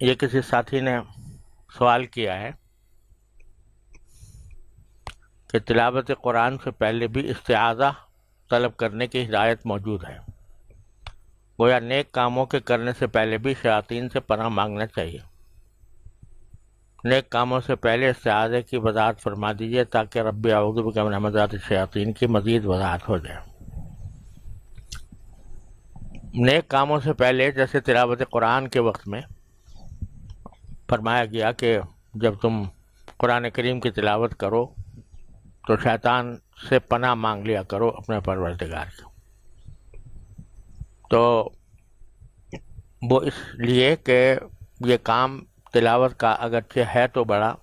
یہ کسی ساتھی نے سوال کیا ہے کہ تلاوت قرآن سے پہلے بھی استعاذہ طلب کرنے کی ہدایت موجود ہے، گویا نیک کاموں کے کرنے سے پہلے بھی شیاطین سے پناہ مانگنا چاہیے۔ نیک کاموں سے پہلے استعاذے کی وضاحت فرما دیجیے تاکہ رب اعوذ بک من همزات الشیاطین کی مزید وضاحت ہو جائے۔ نیک کاموں سے پہلے جیسے تلاوت قرآن کے وقت میں فرمایا گیا کہ جب تم قرآن کریم کی تلاوت کرو تو شیطان سے پناہ مانگ لیا کرو اپنے پروردگار کی، تو وہ اس لیے کہ یہ کام تلاوت کا اگرچہ ہے تو بڑا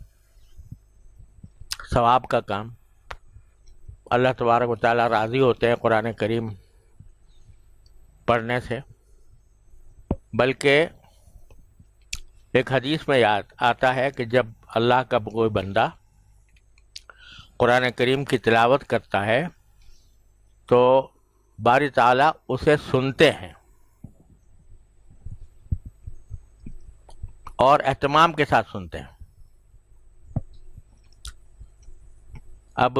ثواب کا کام، اللہ تبارک و تعالیٰ راضی ہوتے ہیں قرآن کریم پڑھنے سے، بلکہ ایک حدیث میں یاد آتا ہے کہ جب اللہ کا کوئی بندہ قرآن کریم کی تلاوت کرتا ہے تو باری تعالیٰ اسے سنتے ہیں اور اہتمام کے ساتھ سنتے ہیں۔ اب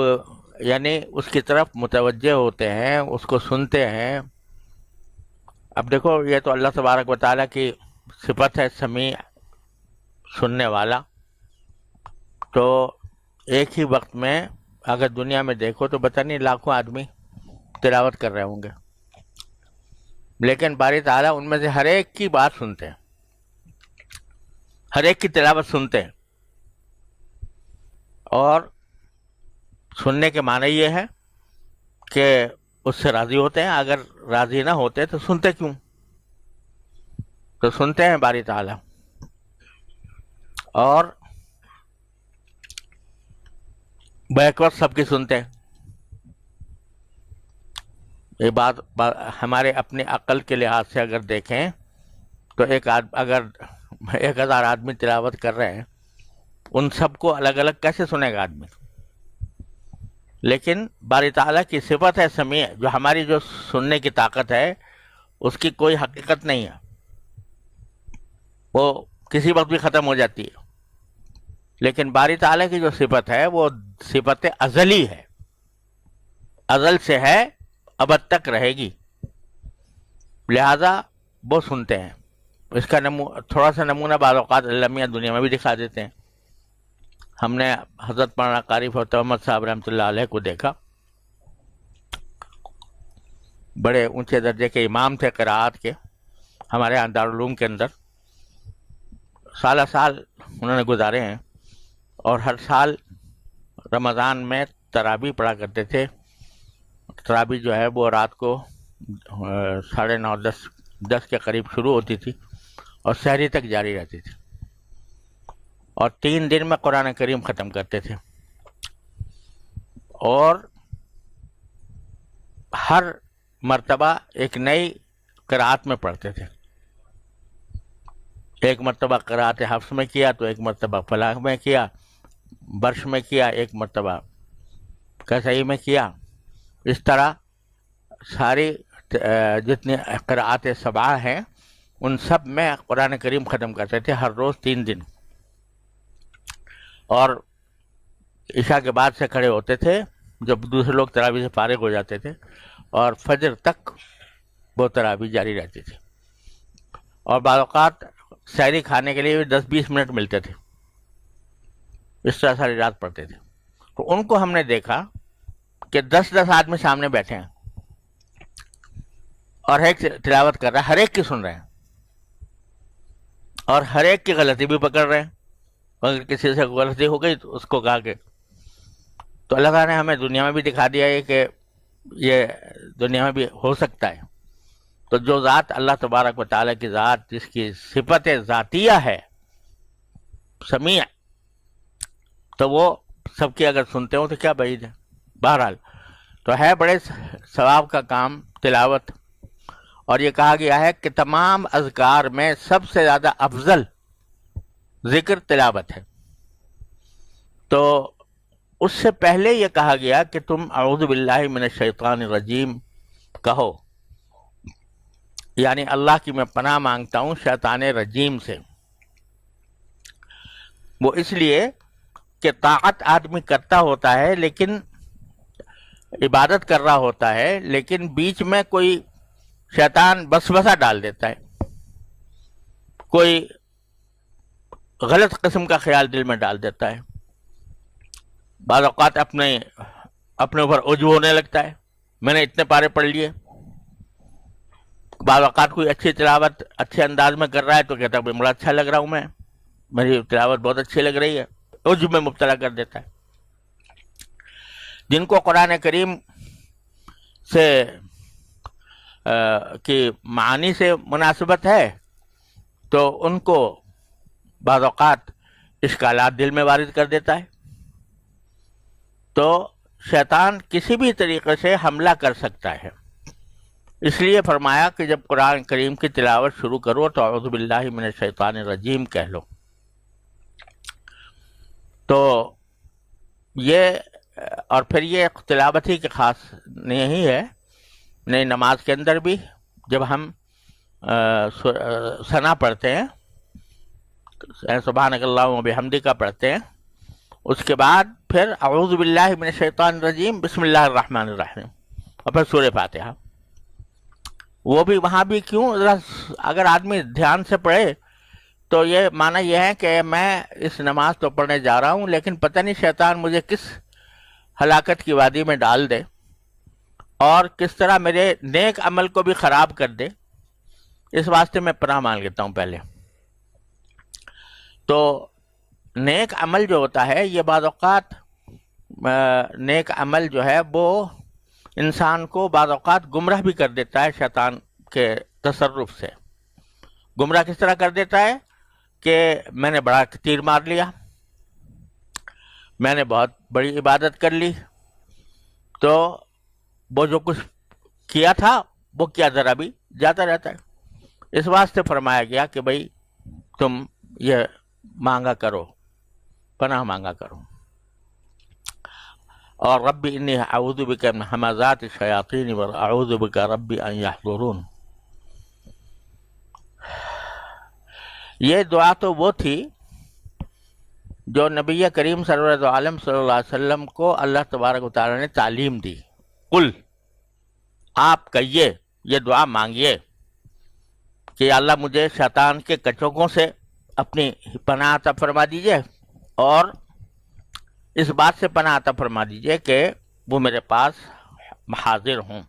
یعنی اس کی طرف متوجہ ہوتے ہیں، اس کو سنتے ہیں۔ اب دیکھو یہ تو اللہ تبارک و تعالیٰ کی صفت ہے سمیع، سننے والا، تو ایک ہی وقت میں اگر دنیا میں دیکھو تو پتہ نہیں لاکھوں آدمی تلاوت کر رہے ہوں گے، لیکن باری تعالیٰ ان میں سے ہر ایک کی بات سنتے ہیں، ہر ایک کی تلاوت سنتے ہیں، اور سننے کے معنی یہ ہے کہ اس سے راضی ہوتے ہیں۔ اگر راضی نہ ہوتے تو سنتے کیوں؟ تو سنتے ہیں باری تعالیٰ، اور بیک وقت سب کی سنتے ہیں۔ یہ بات ہمارے اپنے عقل کے لحاظ سے اگر دیکھیں تو اگر 1000 آدمی تلاوت کر رہے ہیں، ان سب کو الگ الگ کیسے سنے گا آدمی؟ لیکن باری تعالیٰ کی صفت ہے سمیع، جو ہماری جو سننے کی طاقت ہے اس کی کوئی حقیقت نہیں ہے، وہ کسی وقت بھی ختم ہو جاتی ہے، لیکن باری تعالیٰ کی جو صفت ہے وہ صفت ازلی ہے، ازل سے ہے، ابد تک رہے گی، لہذا وہ سنتے ہیں۔ اس کا تھوڑا سا نمونہ بعض اوقات علمیہ دنیا میں بھی دکھا دیتے ہیں۔ ہم نے حضرت مولانا قاری فتح احمد صاحب رحمۃ اللہ علیہ کو دیکھا، بڑے اونچے درجے کے امام تھے قراءت کے، ہمارے یہاں دارالعلوم کے اندر سالہ سال انہوں نے گزارے ہیں، اور ہر سال رمضان میں تراویح پڑھا کرتے تھے۔ تراویح جو ہے وہ رات کو 9:30 10 کے قریب شروع ہوتی تھی اور سحری تک جاری رہتی تھی، اور 3 دن میں قرآن کریم ختم کرتے تھے، اور ہر مرتبہ ایک نئی قرأت میں پڑھتے تھے۔ ایک مرتبہ قرأت حفص میں کیا تو ایک مرتبہ فلاح میں کیا، برش میں کیا، ایک مرتبہ کسائی میں کیا، اس طرح ساری جتنی قرأت سبعہ ہیں ان سب میں قرآن کریم ختم کرتے تھے ہر روز 3 دن، اور عشاء کے بعد سے کھڑے ہوتے تھے جب دوسرے لوگ تراویح سے فارغ ہو جاتے تھے، اور فجر تک وہ تراویح جاری رہتی تھی، اور بعض اوقات سحری کھانے کے لیے بھی 10-20 منٹ ملتے تھے، اس طرح ساری رات پڑھتے تھے۔ تو ان کو ہم نے دیکھا کہ 10 آدمی سامنے بیٹھے ہیں اور ایک تلاوت کر رہا ہے، ہر ایک کی سن رہے ہیں، اور ہر ایک کی غلطی بھی پکڑ رہے ہیں، اگر کسی سے غلطی ہو گئی تو اس کو کہا کہ تو اللہ تعالیٰ نے ہمیں دنیا میں بھی دکھا دیا ہے کہ یہ دنیا میں بھی ہو سکتا ہے۔ تو جو ذات اللہ تبارک و تعالیٰ کی ذات جس کی صفت ذاتیہ ہے سمیع، تو وہ سب کی اگر سنتے ہوں تو کیا بعید ہے۔ بہرحال تو ہے بڑے ثواب کا کام تلاوت، اور یہ کہا گیا ہے کہ تمام اذکار میں سب سے زیادہ افضل ذکر تلاوت ہے۔ تو اس سے پہلے یہ کہا گیا کہ تم اعوذ باللہ من الشیطان الرجیم کہو، یعنی اللہ کی میں پناہ مانگتا ہوں شیطان رجیم سے۔ وہ اس لیے کہ طاعت آدمی کرتا ہوتا ہے، لیکن عبادت کر رہا ہوتا ہے، لیکن بیچ میں کوئی شیطان وسوسہ ڈال دیتا ہے، کوئی غلط قسم کا خیال دل میں ڈال دیتا ہے، بعض اوقات اپنے اوپر عجب ہونے لگتا ہے، میں نے اتنے پارے پڑھ لیے. بعض اوقات کوئی اچھی تلاوت اچھے انداز میں کر رہا ہے تو کہتا ہے بڑا اچھا لگ رہا ہوں میں، میری تلاوت بہت اچھی لگ رہی ہے، عجب میں مبتلا کر دیتا ہے. جن کو قرآن کریم سے کی معانی سے مناسبت ہے تو ان کو بعض اوقات اشکالات دل میں وارد کر دیتا ہے، تو شیطان کسی بھی طریقے سے حملہ کر سکتا ہے. اس لیے فرمایا کہ جب قرآن کریم کی تلاوت شروع کرو تو اعوذ باللہ من الشیطان الرجیم کہہ لو. تو یہ اور پھر یہ تلاوت ہی کے خاص نہیں ہے، نئی نماز کے اندر بھی جب ہم ثنا پڑھتے ہیں، سبحانک اللہم و بحمدک پڑھتے ہیں، اس کے بعد پھر اعوذ باللہ من الشیطان الرجیم بسم اللہ الرحمن الرحیم اور پھر سورہ فاتحہ. وہ بھی وہاں بھی کیوں، اگر آدمی دھیان سے پڑھے تو یہ معنی یہ ہے کہ میں اس نماز تو پڑھنے جا رہا ہوں لیکن پتہ نہیں شیطان مجھے کس ہلاکت کی وادی میں ڈال دے اور کس طرح میرے نیک عمل کو بھی خراب کر دے، اس واسطے میں پناہ مانگ لیتا ہوں پہلے. تو نیک عمل جو ہوتا ہے یہ بعض اوقات نیک عمل جو ہے وہ انسان کو بعض اوقات گمراہ بھی کر دیتا ہے شیطان کے تصرف سے. گمراہ کس طرح کر دیتا ہے کہ میں نے بڑا تیر مار لیا، میں نے بہت بڑی عبادت کر لی، تو وہ جو کچھ کیا تھا وہ کیا ذرا بھی جاتا رہتا ہے. اس واسطے فرمایا گیا کہ بھئی تم یہ مانگا کرو، پناہ مانگا کرو. اور رب انی اعوذ بک من ہمزات الشیاطین واعوذ بک رب ان یحضرون. یہ دعا تو وہ تھی جو نبی کریم سرور عالم صلی اللہ علیہ وسلم کو اللہ تبارک و تعالی نے تعلیم دی. قل، آپ کہیے، یہ دعا مانگیے کہ اللہ مجھے شیطان کے کچوکوں سے اپنی پناہ عطا فرما دیجئے اور اس بات سے پناہ عطا فرما دیجئے کہ وہ میرے پاس حاضر ہوں.